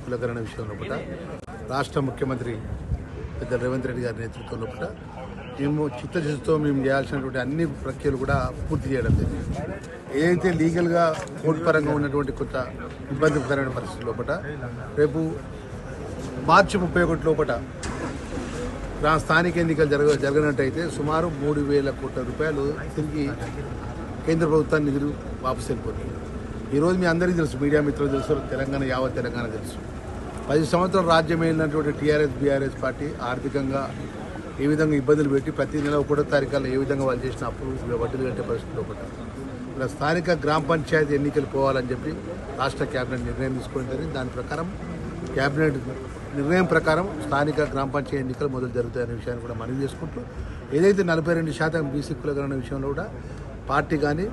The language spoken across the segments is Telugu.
కులకరణ విషయంలో కూడా రాష్ట్ర ముఖ్యమంత్రి పెద్ద రేవంత్ రెడ్డి గారి నేతృత్వంలో కూడా మేము చిత్తశుద్ధితో మేము చేయాల్సినటువంటి అన్ని ప్రక్రియలు కూడా పూర్తి చేయడం జరిగింది. ఏదైతే లీగల్గా కోర్టు పరంగా ఉన్నటువంటి కొంత ఇబ్బందికరమైన పరిస్థితుల లోపల రేపు మార్చి 31 లోపల స్థానిక ఎన్నికలు జరగనట్టయితే సుమారు 3,000 కోట్ల రూపాయలు తిరిగి కేంద్ర ప్రభుత్వాన్ని నిధులు వాపసు వెళ్ళిపోతుంది. ఈరోజు మీ అందరికీ తెలుసు, మీడియా మిత్రులు తెలుసు, తెలంగాణ యావత్ తెలంగాణ తెలుసు. 10 సంవత్సరాలు రాజ్యం వెళ్ళినటువంటి టీఆర్ఎస్ బీఆర్ఎస్ పార్టీ ఆర్థికంగా ఏ విధంగా ఇబ్బందులు పెట్టి ప్రతి నెల 1వ తారీఖుల్లో ఏ విధంగా వాళ్ళు చేసిన అప్పులు వడ్డీలు కట్టే పరిస్థితిలో ఒకటి ఇలా స్థానిక గ్రామ పంచాయతీ ఎన్నికలు పోవాలని చెప్పి రాష్ట్ర కేబినెట్ నిర్ణయం తీసుకుని జరిగింది. దాని ప్రకారం కేబినెట్ నిర్ణయం ప్రకారం స్థానిక గ్రామ పంచాయతీ ఎన్నికలు మొదలు జరుగుతాయనే విషయాన్ని కూడా మనవి చేసుకుంటూ ఏదైతే 42% బీసీ కులగణన విషయంలో కూడా పార్టీ కానీ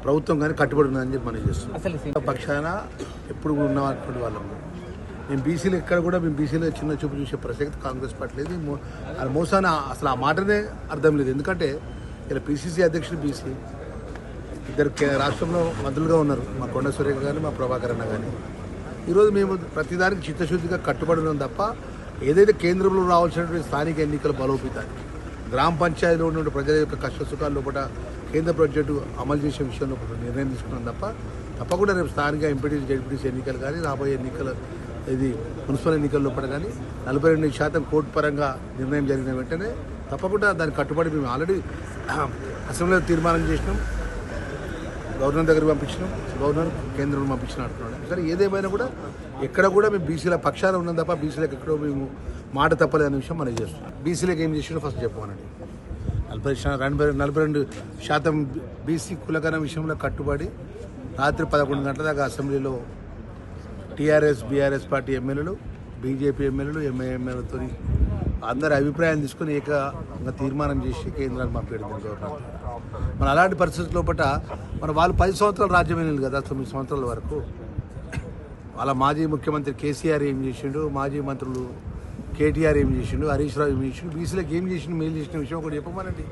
ప్రభుత్వం కానీ కట్టుబడి ఉందని చెప్పి మనం చేస్తున్నాం. పక్షాన ఎప్పుడు ఉన్నటువంటి వాళ్ళము మేము బీసీలు ఎక్కడ కూడా మేము బీసీలో చిన్న చూపు చూసే ప్రసక్తి కాంగ్రెస్ పార్టీ లేదు. అది మోసాన అసలు ఆ మాటనే అర్థం లేదు. ఎందుకంటే ఇలా పిసిసి అధ్యక్షుడు బీసీ, ఇద్దరు రాష్ట్రంలో మంత్రులుగా ఉన్నారు, మా కొండ సురేఖ కానీ మా ప్రభాకర్ అన్న కానీ. ఈరోజు మేము ప్రతిదానికి చిత్తశుద్ధిగా కట్టుబడి ఉన్నాం తప్ప ఏదైతే కేంద్రంలో రావాల్సినటువంటి స్థానిక ఎన్నికల బలోపేతాన్ని గ్రామ పంచాయతీలో ఉన్నటువంటి ప్రజల యొక్క కష్ట సుఖాల లోపల కేంద్ర బడ్జెట్ అమలు చేసే విషయంలో నిర్ణయం తీసుకున్నాం తప్ప తప్పకుండా రేపు స్థానిక ఎంపీటీసీ జడ్పీటీసీ ఎన్నికలు కానీ రాబోయే ఎన్నికలు ఇది మున్సిపల్ ఎన్నికల లోపల కానీ 42% కోర్టు పరంగా నిర్ణయం జరిగిన వెంటనే తప్పకుండా దానికి కట్టుబడి మేము ఆల్రెడీ అసెంబ్లీలో తీర్మానం చేసినాం, గవర్నర్ దగ్గరికి పంపించినాం, గవర్నర్ కేంద్రంలో పంపించిన అంటున్నాడు. సరే ఏదేమైనా కూడా ఎక్కడ కూడా మేము బీసీల పక్షాన ఉన్నాం తప్ప బీసీలకు ఎక్కడో మేము మాట తప్పలేదు అనే విషయం మనం చేస్తున్నాం. బీసీలకు ఏం చేసినా ఫస్ట్ చెప్పమనండి. 42% బీసీ కులగణ విషయంలో కట్టుబడి రాత్రి 11 గంటల దాకా అసెంబ్లీలో టీఆర్ఎస్ బీఆర్ఎస్ పార్టీ ఎమ్మెల్యేలు, బీజేపీ ఎమ్మెల్యేలు, ఎంఐ ఎమ్మెల్యేలతో అందరి అభిప్రాయం తీసుకుని ఏకంగా తీర్మానం చేసి కేంద్రాన్ని పంపించడం గవర్నమెంట్. మన అలాంటి పరిస్థితుల లోపల వాళ్ళు 10 సంవత్సరాలు రాజ్యం వెళ్ళింది కదా, 9 సంవత్సరాల వరకు. వాళ్ళ మాజీ ముఖ్యమంత్రి కేసీఆర్ ఏం చేసిండు, మాజీ మంత్రులు కేటీఆర్ ఏం చేసిండు, హరీష్ రావు ఏం చేసిండు, బీసీలకు ఏం చేసిండు, మేలు చేసిన విషయం కూడా చెప్పమనండి.